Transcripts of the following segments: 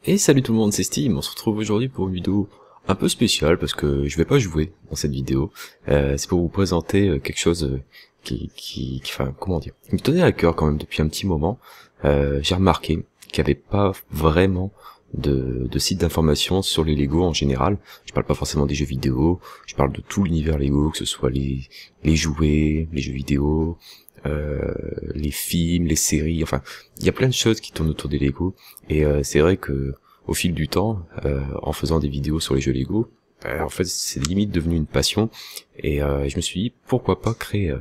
Et salut tout le monde, c'est Steam, on se retrouve aujourd'hui pour une vidéo un peu spéciale parce que je vais pas jouer dans cette vidéo. C'est pour vous présenter quelque chose enfin, comment dire, qui me tenait à cœur quand même depuis un petit moment. J'ai remarqué qu'il n'y avait pas vraiment de site d'information sur les Lego en général. Je parle pas forcément des jeux vidéo, je parle de tout l'univers Lego, que ce soit les jouets, les jeux vidéo, les films, les séries, enfin, il y a plein de choses qui tournent autour des Lego, et c'est vrai que au fil du temps, en faisant des vidéos sur les jeux Lego, en fait, c'est limite devenu une passion, et je me suis dit, pourquoi pas créer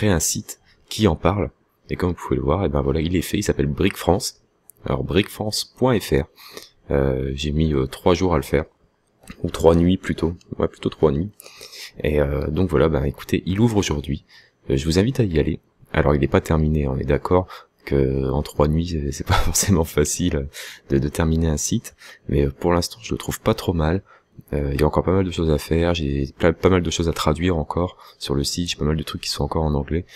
un site qui en parle, et comme vous pouvez le voir, et ben voilà, il est fait, il s'appelle Brick France, alors brickfrance.fr, j'ai mis 3 jours à le faire, ou 3 nuits plutôt, ouais, plutôt 3 nuits, et donc voilà, ben écoutez, il ouvre aujourd'hui. Je vous invite à y aller. Alors il n'est pas terminé, on est d'accord que en 3 nuits c'est pas forcément facile de terminer un site, mais pour l'instant je le trouve pas trop mal. Il y a encore pas mal de choses à faire, j'ai pas mal de choses à traduire encore sur le site, j'ai pas mal de trucs qui sont encore en anglais,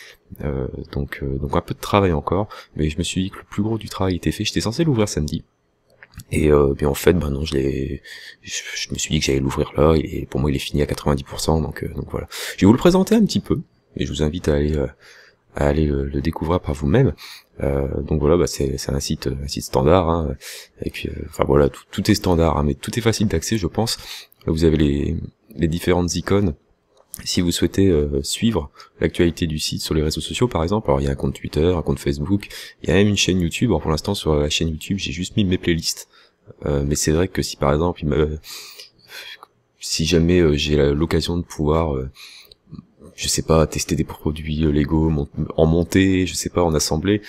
donc un peu de travail encore, mais je me suis dit que le plus gros du travail était fait. J'étais censé l'ouvrir samedi, et en fait ben non, je me suis dit que j'allais l'ouvrir là, et pour moi il est fini à 90%, donc voilà. Je vais vous le présenter un petit peu, et je vous invite à aller le découvrir par vous-même. Donc voilà, bah c'est un site standard, hein, et puis enfin voilà, tout est standard, hein, mais tout est facile d'accès, je pense. Là, vous avez les différentes icônes si vous souhaitez suivre l'actualité du site sur les réseaux sociaux, par exemple. Alors il y a un compte Twitter, un compte Facebook, il y a même une chaîne YouTube. Alors pour l'instant sur la chaîne YouTube j'ai juste mis mes playlists, mais c'est vrai que si par exemple si jamais j'ai l'occasion de pouvoir je sais pas, tester des produits Lego, en monter, je sais pas, en assembler,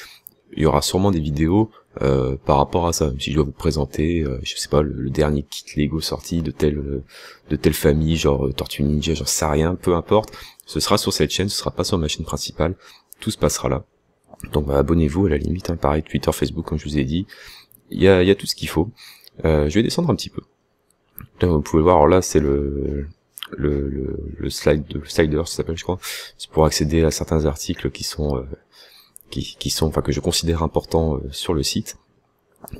il y aura sûrement des vidéos par rapport à ça. Si je dois vous présenter, je sais pas, le dernier kit Lego sorti de telle famille, genre Tortue Ninja, j'en sais rien, peu importe, ce sera sur cette chaîne, ce sera pas sur ma chaîne principale, tout se passera là. Donc bah, abonnez-vous à la limite, hein, pareil, Twitter, Facebook, comme je vous ai dit, il y a tout ce qu'il faut. Je vais descendre un petit peu. Là, vous pouvez voir, alors là c'est le slider, ça s'appelle, je crois. C'est pour accéder à certains articles qui sont enfin que je considère importants sur le site.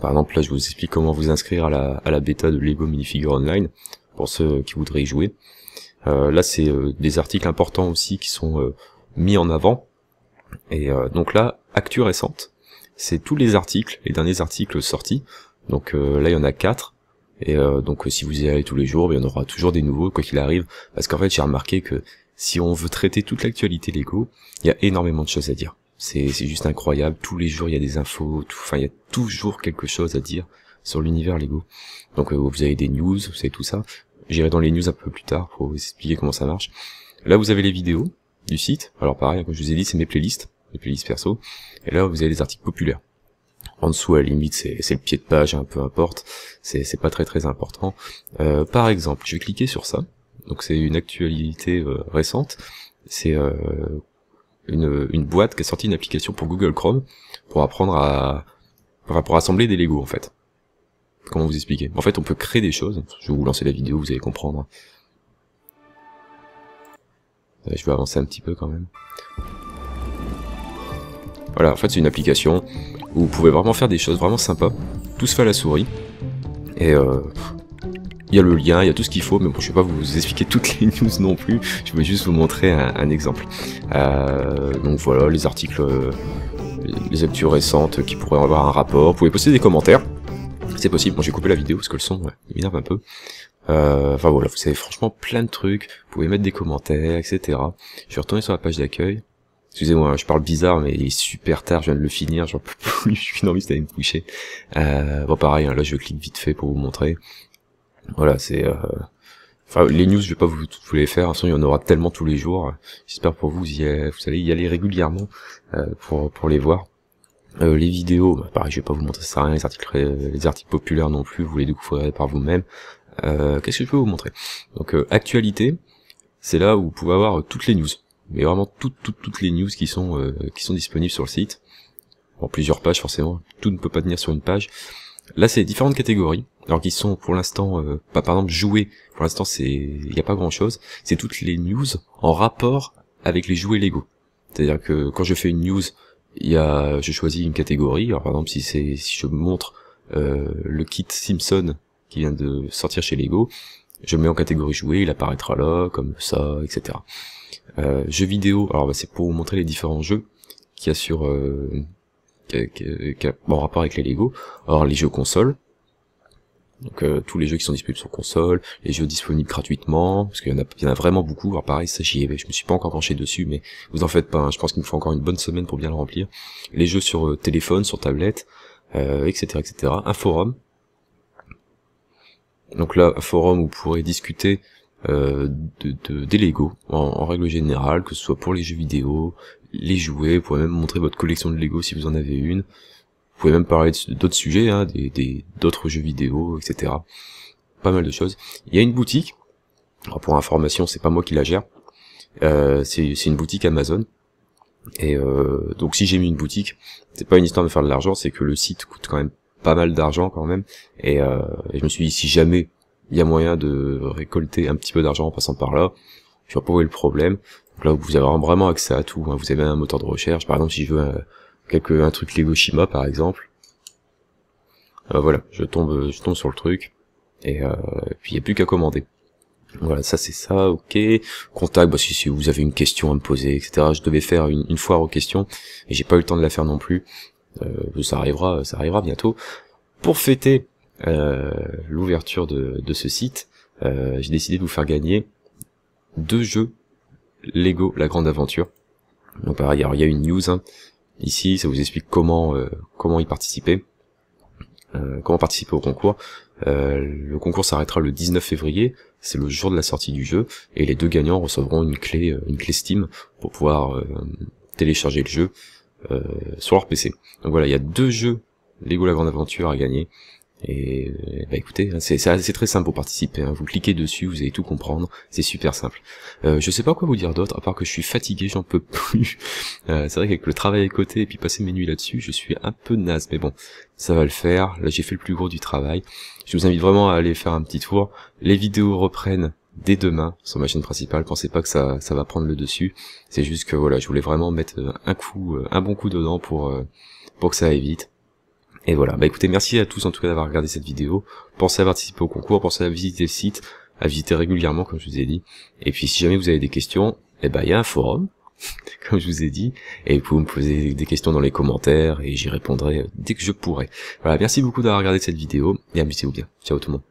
Par exemple, là je vous explique comment vous inscrire à la bêta de Lego Minifigure Online pour ceux qui voudraient y jouer. Là c'est des articles importants aussi qui sont mis en avant. Et donc là, actu récente, c'est tous les derniers articles sortis. Donc là il y en a 4. Et donc si vous y allez tous les jours, il y en aura toujours des nouveaux, quoi qu'il arrive, parce qu'en fait j'ai remarqué que si on veut traiter toute l'actualité Lego, il y a énormément de choses à dire. C'est juste incroyable, tous les jours il y a des infos, enfin il y a toujours quelque chose à dire sur l'univers Lego. Donc vous avez des news, vous savez tout ça, j'irai dans les news un peu plus tard pour vous expliquer comment ça marche. Là vous avez les vidéos du site, alors pareil, comme je vous ai dit, c'est mes playlists perso, et là vous avez les articles populaires. En dessous, à la limite, c'est le pied de page, hein, peu importe, c'est pas très important. Par exemple, je vais cliquer sur ça, donc c'est une actualité récente, c'est une boîte qui a sorti une application pour Google Chrome, pour apprendre pour assembler des Lego, en fait. Comment vous expliquer? En fait, on peut créer des choses, je vais vous lancer la vidéo, vous allez comprendre. Je vais avancer un petit peu quand même. Voilà, en fait, c'est une application où vous pouvez vraiment faire des choses vraiment sympas. Tout se fait à la souris. Et il y a le lien, il y a tout ce qu'il faut, mais bon, je vais pas vous expliquer toutes les news non plus. Je vais juste vous montrer un exemple. Donc voilà, les articles, les actus récentes qui pourraient avoir un rapport. Vous pouvez poster des commentaires. C'est possible. Bon, j'ai coupé la vidéo parce que le son, il m'énerve un peu. Enfin voilà, vous avez franchement plein de trucs. Vous pouvez mettre des commentaires, etc. Je vais retourner sur la page d'accueil. Excusez-moi, je parle bizarre, mais il est super tard, je viens de le finir, j'en peux plus, je suis envie d'aller me coucher. Bon pareil, hein, là je clique vite fait pour vous montrer. Voilà, c'est... Enfin, les news, je vais pas vous les faire, de toute façon il y en aura tellement tous les jours. J'espère pour vous, vous allez y aller régulièrement pour les voir. Les vidéos, bah, pareil, je vais pas vous montrer, ça sert à rien, les articles populaires non plus, vous les découvrirez par vous-même. Qu'est-ce que je peux vous montrer? Donc actualité, c'est là où vous pouvez avoir toutes les news. Mais vraiment toutes les news qui sont disponibles sur le site, en plusieurs pages forcément, tout ne peut pas tenir sur une page. Là c'est différentes catégories, alors qui sont pour l'instant, par exemple jouets, pour l'instant il n'y a pas grand chose, c'est toutes les news en rapport avec les jouets Lego. C'est-à-dire que quand je fais une news, je choisis une catégorie, alors par exemple si je montre le kit Simpson qui vient de sortir chez Lego, je le mets en catégorie jouet, il apparaîtra là, comme ça, etc. Jeux vidéo, alors bah, c'est pour vous montrer les différents jeux qu'il y a sur bon, en rapport avec les Lego. Alors les jeux consoles, donc tous les jeux qui sont disponibles sur console, les jeux disponibles gratuitement, parce qu'il y en a vraiment beaucoup. Alors pareil, ça je me suis pas encore penché dessus, mais vous en faites pas, hein, je pense qu'il me faut encore une bonne semaine pour bien le remplir. Les jeux sur téléphone, sur tablette, etc., etc. Un forum. Donc là, un forum où vous pourrez discuter des Lego en règle générale, que ce soit pour les jeux vidéo, les jouets, vous pouvez même montrer votre collection de Lego si vous en avez une. Vous pouvez même parler d'autres sujets, hein, d'autres jeux vidéo, etc. Pas mal de choses. Il y a une boutique. Alors pour information, c'est pas moi qui la gère. C'est une boutique Amazon. Et donc si j'ai mis une boutique, c'est pas une histoire de faire de l'argent, c'est que le site coûte quand même pas mal d'argent quand même. Et je me suis dit, si jamais il y a moyen de récolter un petit peu d'argent en passant par là, je vois pas où est le problème. Donc là, vous avez vraiment accès à tout, hein. Vous avez un moteur de recherche. Par exemple, si je veux un truc Lego Shima par exemple, voilà, je tombe sur le truc et puis il n'y a plus qu'à commander. Voilà, ça c'est ça, ok. Contact, bah si vous avez une question à me poser, etc. Je devais faire une foire aux questions et j'ai pas eu le temps de la faire non plus. Ça arrivera bientôt. Pour fêter l'ouverture de ce site, j'ai décidé de vous faire gagner 2 jeux Lego La Grande Aventure. Donc pareil, alors il y a une news, hein. Ici, ça vous explique comment y participer, comment participer au concours. Le concours s'arrêtera le 19 février, c'est le jour de la sortie du jeu, et les 2 gagnants recevront une clé Steam pour pouvoir télécharger le jeu sur leur PC. Donc voilà, il y a 2 jeux Lego La Grande Aventure à gagner. Et bah écoutez, c'est très simple pour participer, hein. Vous cliquez dessus, vous allez tout comprendre, c'est super simple. Je sais pas quoi vous dire d'autre, à part que je suis fatigué, j'en peux plus. C'est vrai qu'avec le travail à côté et puis passer mes nuits là-dessus, je suis un peu naze, mais bon, ça va le faire. Là j'ai fait le plus gros du travail. Je vous invite vraiment à aller faire un petit tour. Les vidéos reprennent dès demain sur ma chaîne principale, pensez pas que ça va prendre le dessus. C'est juste que voilà, je voulais vraiment mettre un bon coup dedans pour que ça aille vite. Et voilà, bah écoutez, merci à tous en tout cas d'avoir regardé cette vidéo. Pensez à participer au concours, pensez à visiter le site, à visiter régulièrement comme je vous ai dit. Et puis si jamais vous avez des questions, eh ben il y a un forum, comme je vous ai dit, et vous pouvez me poser des questions dans les commentaires et j'y répondrai dès que je pourrai. Voilà, merci beaucoup d'avoir regardé cette vidéo et amusez-vous bien. Ciao tout le monde.